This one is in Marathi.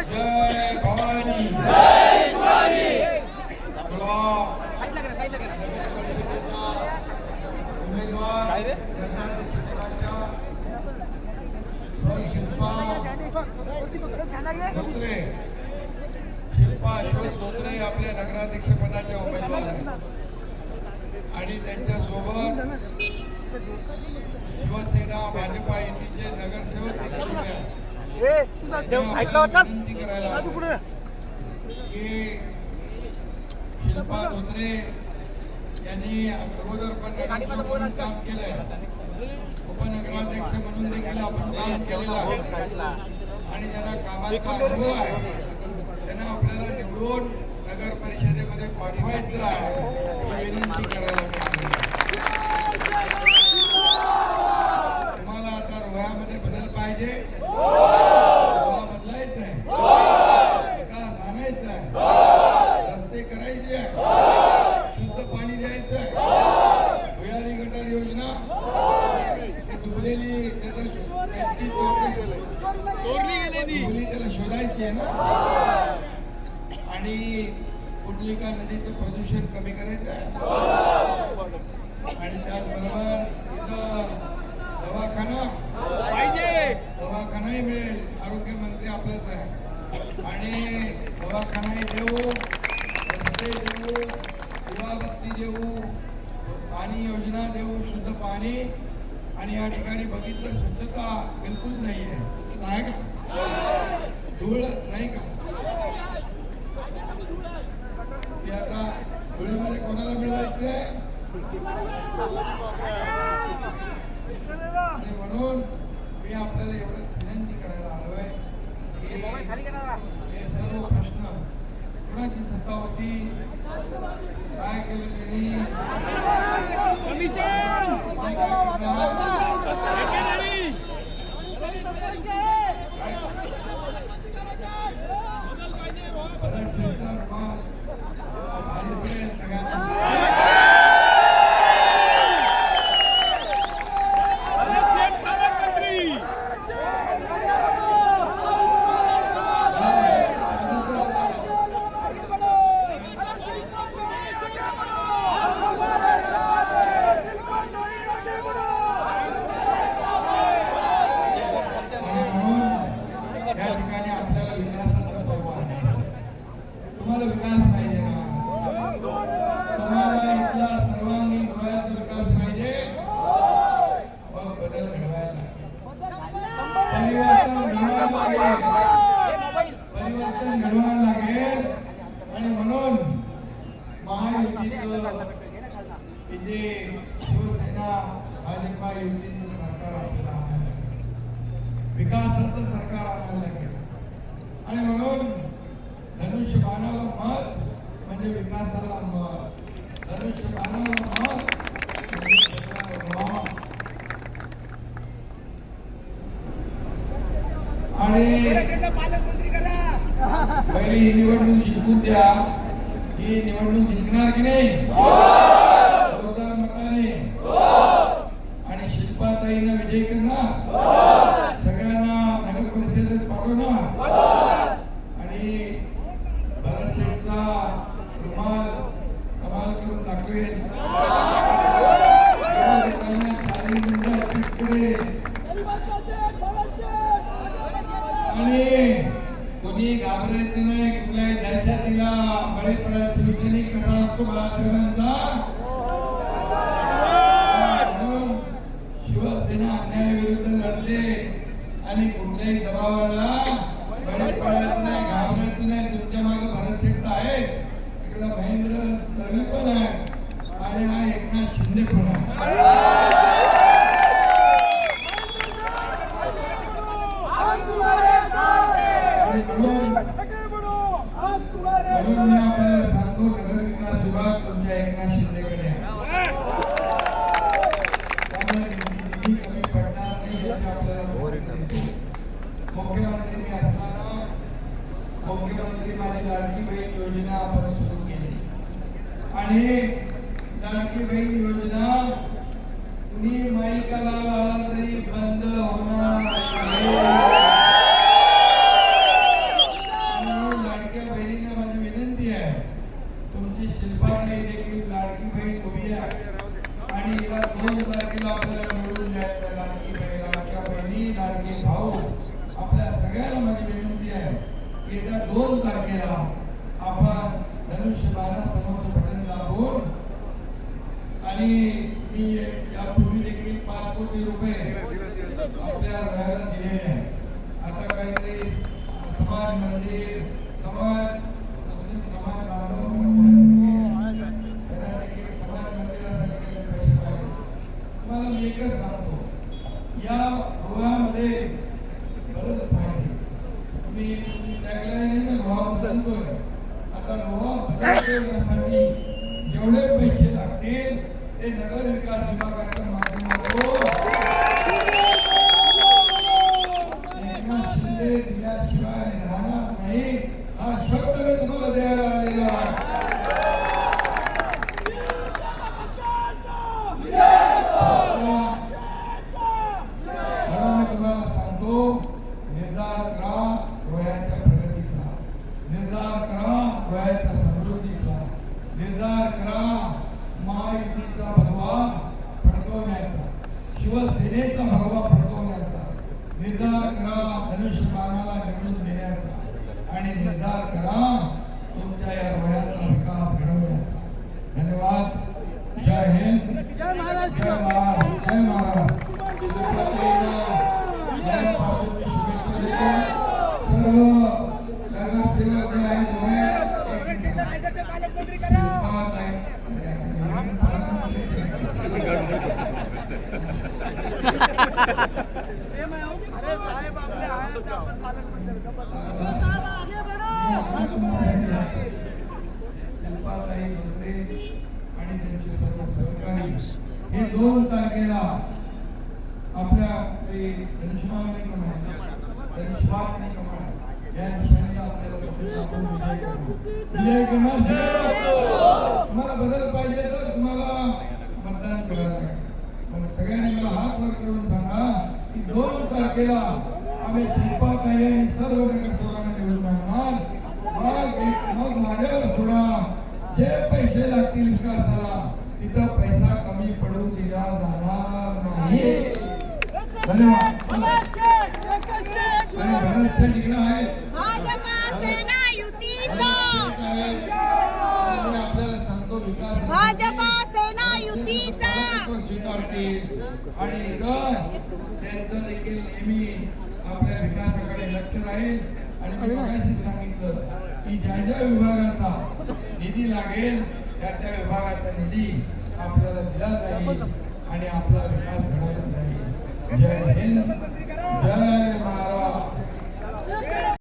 जय भवानी उमेदवार शिल्पा अशोक धोत्रे आपल्या नगराध्यक्ष पदाच्या उमेदवार आहेत आणि त्यांच्या सोबत शिवसेना भाजपा युतीचे नगरसेवक देखील विनंती करायला की शिल्पा धोत्रे यांनी अगोदर पण म्हणून काम केलंय, उपनगराध्यक्ष म्हणून देखील आपण काम केलेलं आहे आणि त्यांना कामाचा अनुभव आहे. त्यांना आपल्याला निवडून नगर परिषदेमध्ये पाठवायचं आहे ही विनंती करायला मिळाली. तुम्हाला आता रोह्यामध्ये बदल पाहिजे, रोहा बदलायचं आहे, विकास आणायचा आहे, रस्ते करायचे आहे, शुद्ध पाणी द्यायचं आहे, भुयारी गटार योजना डुबलेली त्याला शोधायची आहे ना, आणि कुंडलिका नदीचं प्रदूषण कमी करायचं आहे आणि त्याचबरोबर इथं दवाखानाही मिळेल. आरोग्यमंत्री आपलाच आहे आणि दवाखानाही देऊ, रस्ते देऊ, दिवाबत्ती देऊ, पाणी योजना देऊ, शुद्ध पाणी. आणि या ठिकाणी बघितलं स्वच्छता बिलकुल नाही आहे. स्वच्छता आहे का? धूळ नाही का? ती आता धुळीमध्ये कोणाला मिळवायची आहे? आणि म्हणून मी आपल्याला एवढंच विनंती करायला आलोय की हे सर्व प्रश्न, कोणाची सत्ता होती, काय केलं त्यांनी, विकास पाहिजे ना, तुम्हाला इथला सर्वांगीण रोह्याचा विकास पाहिजे, मग बदल घडवायला लागेल, परिवर्तन घडवायला लागेल. आणि म्हणून महायुतीचं इथे शिवसेना भाजपा युतीचं सरकार आपल्याला आणायला लागेल, विकासाचं सरकार आणायला लागेल. आणि म्हणून धनुष्यबाणाला मत म्हणजे विकासाला मत, धनुष्यबाणाला मत आणि पहिली ही निवडणूक जिंकून द्या. ही निवडणूक जिंकणार की नाही? जोरदार मताने. आणि शिल्पाताईंना विजयी करणार, सगळ्यांना नगर परिषदेत पाठवणार आणि भरतशेठचा रुमाल कमाल करून दाखवेल. आणि कोणी घाबरायचं नाही, कुठल्याही दहशतीला बळी पडा. शिवसैनिक कसा असतो बाळासाहेबांचा, म्हणून शिवसेना अन्यायाविरुद्ध लढते आणि कुठल्याही दबावाला बळी पडायचं नाही, घाबरायचं नाही. तुमच्या मागे भरतशेठ आहेच, इकडे महेंद्र दळवी पण आहे आणि हा एकनाथ शिंदे पण आहे. म्हणून मी आपल्याला सांगतो, नगर विकास विभाग तुमच्या एकनाथ शिंदेकडे आहे, त्यामुळे निधी कमी पडणार नाही याची आपल्याला मुख्यमंत्री मी असताना मुख्यमंत्री माझी लाडकी बहीण योजना आपण सुरू केली आणि लाडकी बहीण योजना कुणी माईका लाल आला तरी बंद होणार नाही. येत्या 2 तारखेला आपण धनुष्यबाणासमोर बटन दाबून आणि मी यापूर्वी देखील 5 कोटी रुपये आपल्या राहायला दिलेले आहे. आता काहीतरी समाज मंदिर समाज मुस्लिम समाज बांधव त्यांना देखील समाज मंदिरासाठी काही पैसे पाहिजे. तुम्हाला मी एकच सांगतो, या रोहामध्ये बरंच पाहिजे. तुम्ही टॅगलाईन ना रोहा बदलतोय, आता रोहा बदलतोय जेवढे पैसे लागतील ते नगर विकास विभागाच्या माध्यमातून एकनाथ शिंदे दिल्याशिवाय राहणार नाही हा शब्द मी तुम्हाला द्यायला आलेला आहे. म्हणून मी तुम्हाला सांगतो, निर्धार करा रोह्याच्या प्रगतीचा, निर्धार करा रोह्याच्या समृद्धीचा, निर्धार करा महायुतीचा भगवा फडकवण्याचा, शिवसेनेचा भगवा फडकवण्याचा, निर्धार करा धनुष्यबाणाला निवडून देण्याचा आणि निर्धार करा तुमच्या या रोह्याचा विकास घडवण्याचा. धन्यवाद. जय हिंद, जय महाराष्ट्र, जय महाराष्ट्र. शुभेच्छा देतो. सर्व नगरसेवक जे आहेत शिल्पाताई धोत्रे आणि त्यांचे सर्व सहकारी हे 2 तारखेला आपल्या धनुष्यबाण या निशाणीला आपल्याला विजय करणार. तुम्हाला बदल पाहिजे तर तुम्हाला मतदान करायला लागेल. मग सगळ्यांनी मला हात वर करून सांगा की 2 तारखेला आम्ही शिल्पाताई आणि सर्व नगरसेवकांना निवडून आणणार. मग माझ्यावर सोडा, जे पैसे लागतील विकासाला तिथं पैसा कमी पडू दिला जाणार नाही. धन्यवाद. आणि भरत शेठ इकडे आहे, भाजपा सेना युतीचा, आपल्याला सांगतो विकास भाजपा सेना युतीचा स्वीकारतील आणि त्यांचं देखील नेहमी आपल्या विकासाकडे लक्ष राहील. आणि मी मगाशीच सांगितलं की ज्या ज्या विभागाचा निधी लागेल त्या विभागाचा निधी आपल्याला दिला जाईल आणि आपला विकास घडवला जाईल. जय हिंद.